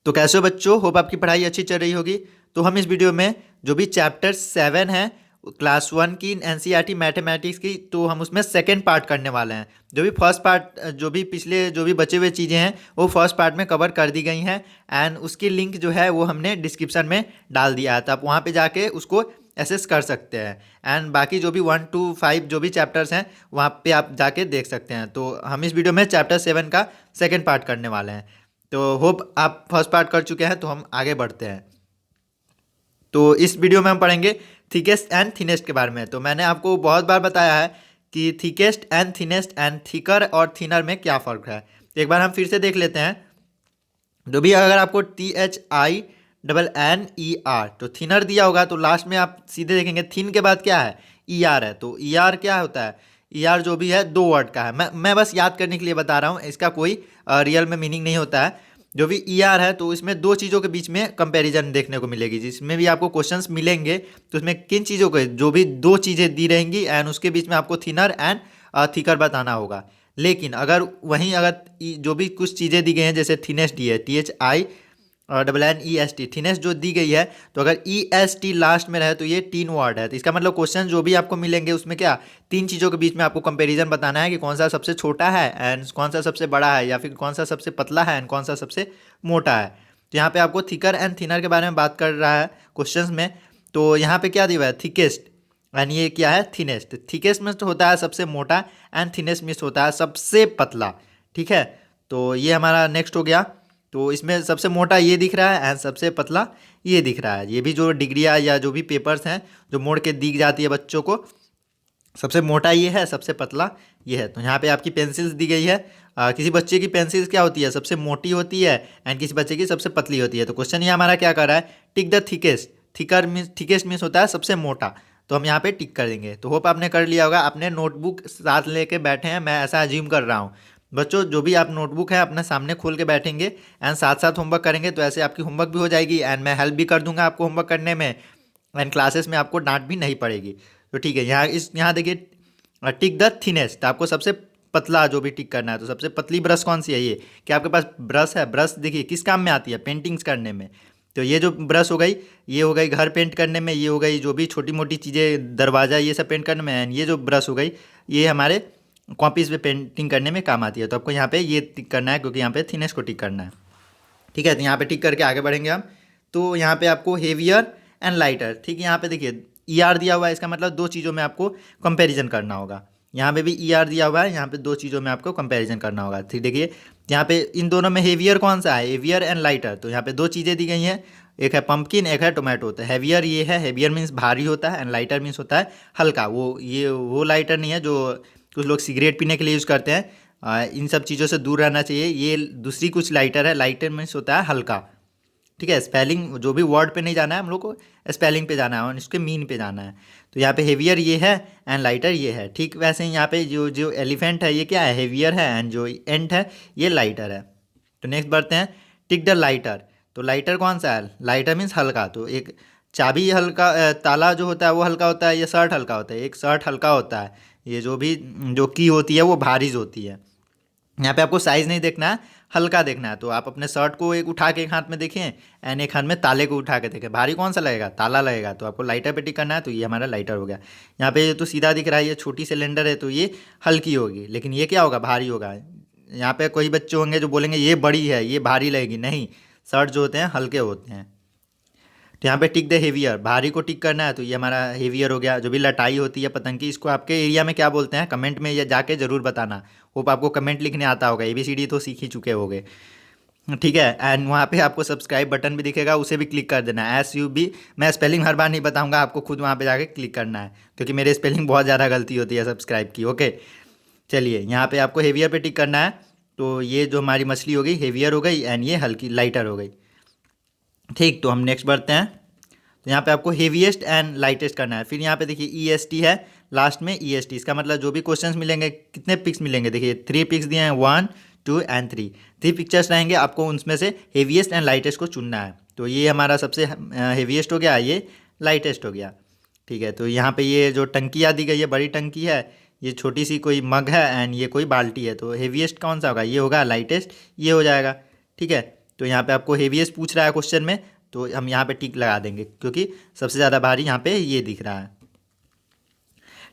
तो कैसे हो बच्चों, होप आपकी पढ़ाई अच्छी चल रही होगी। तो हम इस वीडियो में जो भी चैप्टर 7 है क्लास 1 की एनसीईआरटी मैथमेटिक्स की, तो हम उसमें सेकेंड पार्ट करने वाले हैं। जो भी फर्स्ट पार्ट, जो भी पिछले जो भी बचे हुए चीज़ें हैं वो फर्स्ट पार्ट में कवर कर दी गई हैं। एंड उसकी लिंक जो है वो हमने डिस्क्रिप्शन में डाल दिया है, तो आप वहाँ पे जाके उसको एसेस कर सकते हैं। एंड बाकी जो भी 1 to 5 जो भी चैप्टर्स हैं वहाँ पे आप जाके देख सकते हैं। तो हम इस वीडियो में चैप्टर 7 का सेकेंड पार्ट करने वाले हैं। तो होप आप फर्स्ट पार्ट कर चुके हैं, तो हम आगे बढ़ते हैं। तो इस वीडियो में हम पढ़ेंगे थिकेस्ट एंड थिनेस्ट के बारे में। तो मैंने आपको बहुत बार बताया है कि thickest and thinnest and thicker और थिनर में क्या फ़र्क है। तो एक बार हम फिर से देख लेते हैं। जो भी अगर आपको THINNER तो थिनर दिया होगा, तो लास्ट में आप सीधे देखेंगे थिन के बाद क्या है, ER है। तो ER क्या होता है, ER जो भी है 2 वर्ड का है। मैं बस याद करने के लिए बता रहा हूँ, इसका कोई रियल में मीनिंग नहीं होता है। जो भी ER है तो इसमें दो चीज़ों के बीच में कंपैरिजन देखने को मिलेगी। जिसमें भी आपको क्वेश्चंस मिलेंगे तो उसमें किन चीज़ों के जो भी दो चीज़ें दी रहेंगी एंड उसके बीच में आपको थिनर एंड थिकर बताना होगा। लेकिन अगर वहीं अगर जो भी कुछ चीज़ें दी गई हैं, जैसे थिनेस्ट दी है THINNEST, थिनेस्ट जो दी गई है, तो अगर EST लास्ट में रहे तो ये 3 वर्ड है। तो इसका मतलब क्वेश्चन जो भी आपको मिलेंगे उसमें क्या, तीन चीज़ों के बीच में आपको कंपैरिजन बताना है कि कौन सा सबसे छोटा है एंड कौन सा सबसे बड़ा है, या फिर कौन सा सबसे पतला है एंड कौन सा सबसे मोटा है। तो यहाँ पे आपको थिकर एंड थिनर के बारे में बात कर रहा है क्वेश्चंस में। तो यहाँ पे क्या दिया हुआ है, थिकेस्ट एंड ये क्या है, थिनेस्ट। थिकेस्ट में होता है सबसे मोटा एंड थिनेस्ट में होता है सबसे पतला। ठीक है, तो ये हमारा नेक्स्ट हो गया। तो इसमें सबसे मोटा ये दिख रहा है एंड सबसे पतला ये दिख रहा है। ये भी जो डिग्रियाँ या जो भी पेपर्स हैं जो मोड़ के दी जाती है बच्चों को, सबसे मोटा ये है, सबसे पतला ये है। तो यहाँ पे आपकी पेंसिल्स दी गई है। किसी बच्चे की पेंसिल्स क्या होती है, सबसे मोटी होती है एंड किसी बच्चे की सबसे पतली होती है। तो क्वेश्चन ये हमारा क्या कर रहा है, tick the thickest. Thicker means, thickest means होता है सबसे मोटा। तो हम यहाँ पे टिक कर देंगे। तो होप आपने कर लिया होगा। अपने नोटबुक साथ लेके बैठे हैं, मैं ऐसा अज्यूम कर रहा हूँ। बच्चों जो भी आप नोटबुक है अपने सामने खोल के बैठेंगे एंड साथ साथ होमवर्क करेंगे, तो ऐसे आपकी होमवर्क भी हो जाएगी एंड मैं हेल्प भी कर दूंगा आपको होमवर्क करने में। एंड क्लासेस में आपको डांट भी नहीं पड़ेगी। तो ठीक है, यहाँ देखिए, टिक द थिनेस्ट, आपको सबसे पतला जो भी टिक करना है। तो सबसे पतली ब्रश कौन सी है, ये क्या आपके पास ब्रश है। ब्रश देखिए किस काम में आती है, पेंटिंग्स करने में। तो ये जो ब्रश हो गई, ये हो गई घर पेंट करने में। ये हो गई जो भी छोटी मोटी चीज़ें, दरवाज़ा, ये सब पेंट करने में। एंड ये जो ब्रश हो गई, ये हमारे कॉपीज़ पे पेंटिंग करने में काम आती है। तो आपको यहाँ पे ये टिक करना है, क्योंकि यहाँ पे थिनेस को टिक करना है। ठीक है, तो यहाँ पे टिक करके आगे बढ़ेंगे हम। तो यहाँ पे आपको हेवियर एंड लाइटर, ठीक है, यहाँ पे देखिए ER दिया हुआ है, इसका मतलब दो चीज़ों में आपको कंपैरिजन करना होगा। यहाँ पे भी ER दिया हुआ है, यहाँ पे दो चीज़ों में आपको कंपैरिजन करना होगा। ठीक, देखिए यहाँ पे इन दोनों में हेवियर कौन सा है, हेवियर एंड लाइटर। तो यहाँ पे दो चीज़ें दी गई हैं, एक है पंपकिन, एक है टोमेटो। तो हैवियर ये है, हेवियर मीन्स भारी होता है एंड लाइटर मीन्स होता है हल्का। वो लाइटर नहीं है जो कुछ लोग सिगरेट पीने के लिए यूज़ करते हैं। इन सब चीज़ों से दूर रहना चाहिए। ये दूसरी कुछ लाइटर है, लाइटर मीन्स होता है हल्का। ठीक है, स्पेलिंग जो भी वर्ड पे नहीं जाना है हम लोग को, स्पेलिंग पे जाना है और इसके मीन पे जाना है। तो यहाँ पे हेवियर ये है एंड लाइटर ये है। ठीक वैसे ही यहाँ पे जो जो एलिफेंट है ये क्या है, हेवियर है एंड जो एंट है ये लाइटर है। तो नेक्स्ट बढ़ते हैं, टिक द लाइटर। तो लाइटर कौन सा है, लाइटर मीन्स हल्का। तो एक चाबी हल्का, ताला जो होता है वो हल्का होता है, ये शर्ट हल्का होता है। एक शर्ट हल्का होता है, ये जो भी जो की होती है वो भारी होती है। यहाँ पे आपको साइज़ नहीं देखना है, हल्का देखना है। तो आप अपने शर्ट को एक उठा के एक हाथ में देखें एंड एक हाथ में ताले को उठा के देखें, भारी कौन सा लगेगा, ताला लगेगा। तो आपको लाइटर पे टिक करना है। तो ये हमारा लाइटर हो गया। यहाँ पे ये तो सीधा दिख रहा है, ये छोटी सिलेंडर है तो ये हल्की होगी, लेकिन ये क्या होगा, भारी होगा। यहाँ पे कोई बच्चे होंगे जो बोलेंगे ये बड़ी है ये भारी लगेगी, नहीं, शर्ट जो होते हैं हल्के होते हैं। तो यहाँ पे टिक द हेवियर, भारी को टिक करना है। तो ये हमारा हेवियर हो गया। जो भी लटाई होती है पतंग की, इसको आपके एरिया में क्या बोलते हैं कमेंट में ये जाके ज़रूर बताना। होप आपको कमेंट लिखने आता होगा, ABCD तो सीख ही चुके होगे। ठीक है, एंड वहाँ पे आपको सब्सक्राइब बटन भी दिखेगा, उसे भी क्लिक कर देना है। SUB, मैं स्पेलिंग हर बार नहीं बताऊँगा, आपको खुद वहाँ पे जाके क्लिक करना है, क्योंकि मेरे स्पेलिंग बहुत ज़्यादा गलती होती है सब्सक्राइब की। ओके, चलिए यहाँ पे आपको हेवियर पे टिक करना है। तो ये जो हमारी मछली हो गई हेवियर हो गई एंड ये हल्की लाइटर हो गई। ठीक, तो हम नेक्स्ट बढ़ते हैं। तो यहाँ पे आपको हेवीएस्ट एंड लाइटेस्ट करना है। फिर यहाँ पे देखिए EST है, लास्ट में EST। इसका मतलब जो भी क्वेश्चंस मिलेंगे, कितने पिक्स मिलेंगे, देखिए 3 पिक्स दिए हैं, 1 2 एंड 3। 3 पिक्चर्स रहेंगे, आपको उनमें से हेवीएस्ट एंड लाइटेस्ट को चुनना है। तो ये हमारा सबसे हेवीएस्ट हो गया, ये लाइटेस्ट हो गया। ठीक है, तो यहाँ पे ये जो टंकियाँ दी गई है, बड़ी टंकी है, ये छोटी सी कोई मग है एंड ये कोई बाल्टी है। तो हेवीएस्ट कौन सा होगा, ये होगा लाइटेस्ट, ये हो जाएगा। ठीक है, तो यहाँ पे आपको हेवीएस्ट पूछ रहा है क्वेश्चन में, तो हम यहाँ पे टिक लगा देंगे क्योंकि सबसे ज़्यादा भारी यहाँ पे ये दिख रहा है।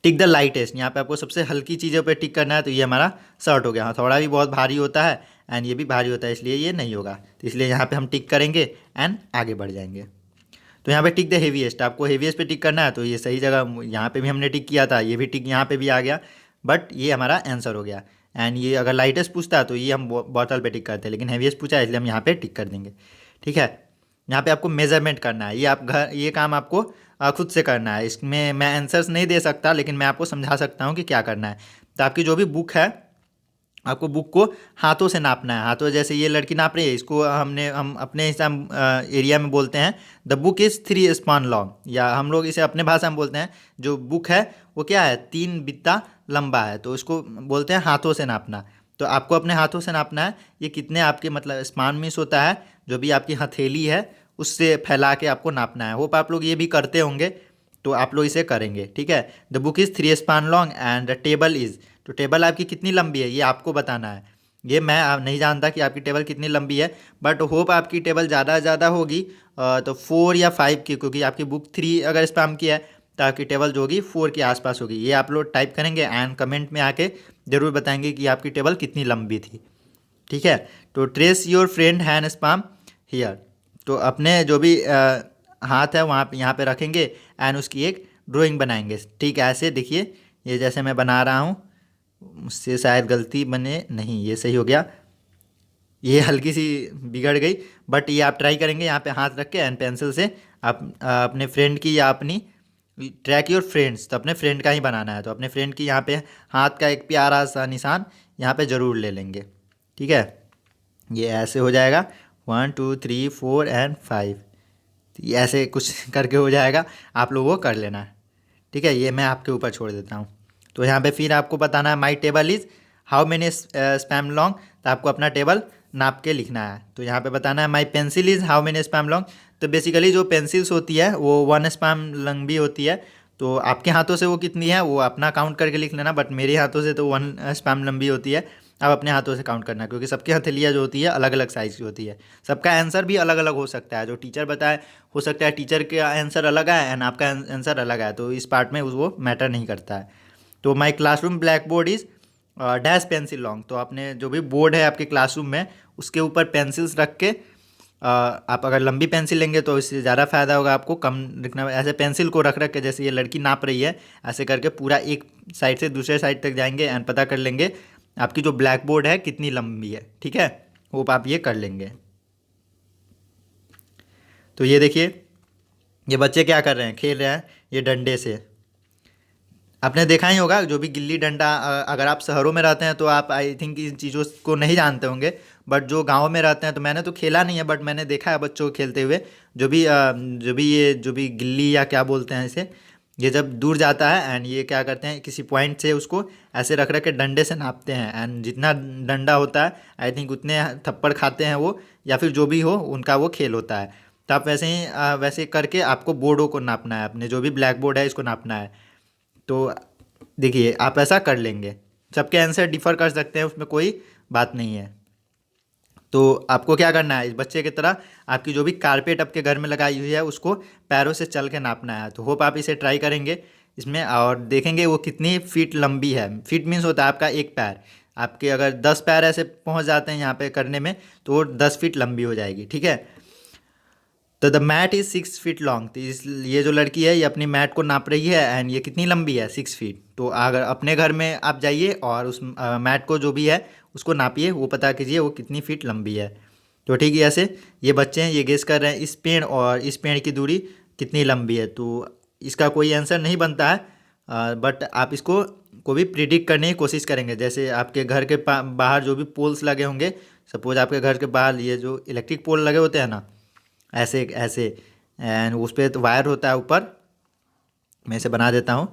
टिक द लाइटेस्ट, यहाँ पे आपको सबसे हल्की चीज़ों पे टिक करना है, तो ये हमारा शर्ट हो गया। हथौड़ा भी बहुत भारी होता है एंड ये भी भारी होता है, इसलिए ये नहीं होगा, तो इसलिए यहाँ पे हम टिक करेंगे एंड आगे बढ़ जाएंगे। तो यहाँ पे टिक द हेवीएस्ट, आपको हेवीएस्ट पे टिक करना है, तो ये सही जगह, यहाँ पे भी हमने टिक किया था, ये भी टिक यहाँ पे भी आ गया, बट ये हमारा आंसर हो गया। एंड ये अगर लाइटेस्ट पूछता तो ये हम बॉटल पे टिक करते हैं, लेकिन हेवीएस्ट पूछा है इसलिए हम यहाँ पे टिक कर देंगे। ठीक है, यहाँ पे आपको मेजरमेंट करना है, ये आप घर, ये काम आपको खुद से करना है। इसमें मैं आंसर्स नहीं दे सकता, लेकिन मैं आपको समझा सकता हूँ कि क्या करना है। तो आपकी जो भी बुक है, आपको बुक को हाथों से नापना है। हाथों, जैसे ये लड़की नाप रही है, इसको हम अपने हिसाब एरिया में बोलते हैं the book is 3 span long, या हम लोग इसे अपने भाषा में बोलते हैं जो बुक है वो क्या है, 3 बित्ता लंबा है, तो इसको बोलते हैं हाथों से नापना। तो आपको अपने हाथों से नापना है, ये कितने आपके मतलब स्पान मीन्स होता है जो भी आपकी हथेली है उससे फैला के आपको नापना है। होप आप लोग ये भी करते होंगे, तो आप लोग इसे करेंगे। ठीक है, the book is 3 span long and the table is, तो टेबल आपकी कितनी लंबी है ये आपको बताना है। ये मैं नहीं जानता कि आपकी टेबल कितनी लंबी है, बट होप आपकी टेबल ज़्यादा होगी, तो 4 या 5 की, क्योंकि आपकी बुक 3 अगर स्पैम की है तो आपकी टेबल जो होगी 4 के आसपास होगी। ये आप लोग टाइप करेंगे एंड कमेंट में आके ज़रूर बताएंगे कि आपकी टेबल कितनी लंबी थी। ठीक है, तो trace your friend hand sperm here, तो अपने जो भी हाथ है वहाँ पे यहाँ पे रखेंगे एंड उसकी एक ड्राइंग बनाएंगे। ठीक है, ऐसे देखिए, ये जैसे मैं बना रहा हूँ, मुझसे शायद गलती बने नहीं, ये सही हो गया, ये हल्की सी बिगड़ गई, बट ये आप ट्राई करेंगे यहाँ पे हाथ रख के एंड पेंसिल से आप अपने फ्रेंड की या अपनी, ट्रैक योर फ्रेंड्स, तो अपने फ्रेंड का ही बनाना है, तो अपने फ्रेंड की यहाँ पे हाथ का एक प्यारा सा निशान यहाँ पे ज़रूर ले लेंगे। ठीक है, ये ऐसे हो जाएगा 1 2 3 4 एंड 5, ये ऐसे कुछ करके हो जाएगा, आप लोगों को कर लेना है। ठीक है, ये मैं आपके ऊपर छोड़ देता हूँ। तो यहाँ पे फिर आपको बताना है माई table is how many spam long, तो आपको अपना टेबल नाप के लिखना है। तो यहाँ पे बताना है माई pencil is how many spam long, तो बेसिकली जो पेंसिल्स होती है वो 1 स्पैम लंबी होती है, तो आपके हाथों से वो कितनी है वो अपना काउंट करके लिख लेना, बट मेरे हाथों से तो 1 स्पैम लंबी होती है। आप अपने हाथों से काउंट करना, क्योंकि सबकी हथेलियाँ जो होती है अलग अलग साइज़ की होती है, सबका आंसर भी अलग अलग हो सकता है। जो टीचर बताए, हो सकता है टीचर का आंसर अलग है एंड आपका आंसर अलग है, तो इस पार्ट में वो मैटर नहीं करता है। तो माई classroom black board is dash pencil long, तो आपने जो भी बोर्ड है आपके क्लासरूम में उसके ऊपर पेंसिल्स रख के, आप अगर लंबी पेंसिल लेंगे तो इससे ज़्यादा फ़ायदा होगा, आपको कम लिखना। ऐसे पेंसिल को रख के, जैसे ये लड़की नाप रही है, ऐसे करके पूरा एक साइड से दूसरे साइड तक जाएंगे एंड पता कर लेंगे आपकी जो ब्लैक बोर्ड है कितनी लंबी है। ठीक है, होप आप ये कर लेंगे। तो ये देखिए, ये बच्चे क्या कर रहे हैं, खेल रहे हैं ये डंडे से। आपने देखा ही होगा जो भी गिल्ली डंडा, अगर आप शहरों में रहते हैं तो आप आई थिंक इन चीज़ों को नहीं जानते होंगे, बट जो गांव में रहते हैं, तो मैंने तो खेला नहीं है बट मैंने देखा है बच्चों को खेलते हुए। जो भी गिल्ली या क्या बोलते हैं इसे, ये जब दूर जाता है एंड ये क्या करते हैं, किसी पॉइंट से उसको ऐसे रख के डंडे से नापते हैं एंड जितना डंडा होता है आई थिंक उतने थप्पड़ खाते हैं वो, या फिर जो भी हो उनका वो खेल होता है। तो आप वैसे ही वैसे करके आपको बोर्डों को नापना है, अपने जो भी ब्लैक बोर्ड है इसको नापना है। तो देखिए आप ऐसा कर लेंगे, सबके आंसर डिफ़र कर सकते हैं, उसमें कोई बात नहीं है। तो आपको क्या करना है, इस बच्चे की तरह आपकी जो भी कारपेट आपके घर में लगाई हुई है उसको पैरों से चल के नापना है। तो होप आप इसे ट्राई करेंगे इसमें और देखेंगे वो कितनी फीट लंबी है। फीट मीन्स होता है आपका एक पैर, आपके अगर 10 पैर ऐसे पहुंच जाते हैं यहाँ पे करने में तो वो 10 फीट लंबी हो जाएगी। ठीक है, तो the mat is 6 feet long, तो ये जो लड़की है ये अपनी मैट को नाप रही है एंड ये कितनी लंबी है, 6 फीट। तो अगर अपने घर में आप जाइए और उस मैट को जो भी है उसको नापिए, वो पता कीजिए वो कितनी फीट लंबी है। तो ठीक है, ऐसे ये बच्चे हैं ये गेस कर रहे हैं इस पेड़ और इस पेड़ की दूरी कितनी लंबी है। तो इसका कोई आंसर नहीं बनता है, बट आप इसको को भी प्रिडिक्ट करने की कोशिश करेंगे। जैसे आपके घर के बाहर जो भी पोल्स लगे होंगे, सपोज आपके घर के बाहर ये जो इलेक्ट्रिक पोल लगे होते हैं ना, ऐसे ऐसे एंड उस पर तो वायर होता है ऊपर, मैं इसे बना देता हूँ।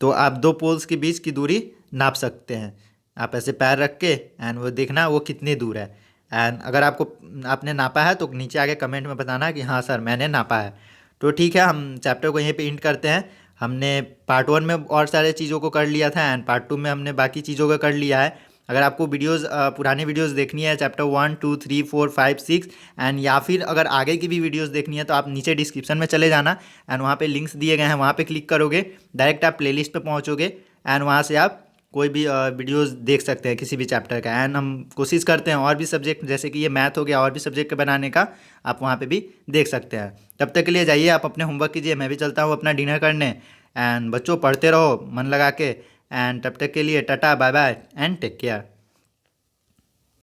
तो आप 2 पोल्स के बीच की दूरी नाप सकते हैं, आप ऐसे पैर रख के एंड वो देखना वो कितनी दूर है। एंड अगर आपने नापा है तो नीचे आके कमेंट में बताना कि हाँ सर मैंने नापा है। तो ठीक है, हम चैप्टर को यहीं पे एंड करते हैं। हमने पार्ट 1 में और सारे चीज़ों को कर लिया था एंड पार्ट 2 में हमने बाकी चीज़ों को कर लिया है। अगर आपको वीडियोज़ पुरानी वीडियोज़ देखनी है चैप्टर 1 2 3 4 5 6 एंड या फिर अगर आगे की भी वीडियोज़ देखनी है तो आप नीचे डिस्क्रिप्शन में चले जाना एंड वहाँ पे लिंक्स दिए गए हैं, वहाँ पे क्लिक करोगे डायरेक्ट आप प्लेलिस्ट पे पहुँचोगे एंड वहाँ से आप कोई भी वीडियोज़ देख सकते हैं किसी भी चैप्टर का। एंड हम कोशिश करते हैं और भी सब्जेक्ट जैसे कि ये मैथ हो गया और भी सब्जेक्ट के बनाने का, आप वहाँ पे भी देख सकते हैं। तब तक के लिए जाइए आप अपने होमवर्क कीजिए, मैं भी चलता हूँ अपना डिनर करने। एंड बच्चों पढ़ते रहो मन लगा के। एंड तब तक के लिए tata bye bye and take care.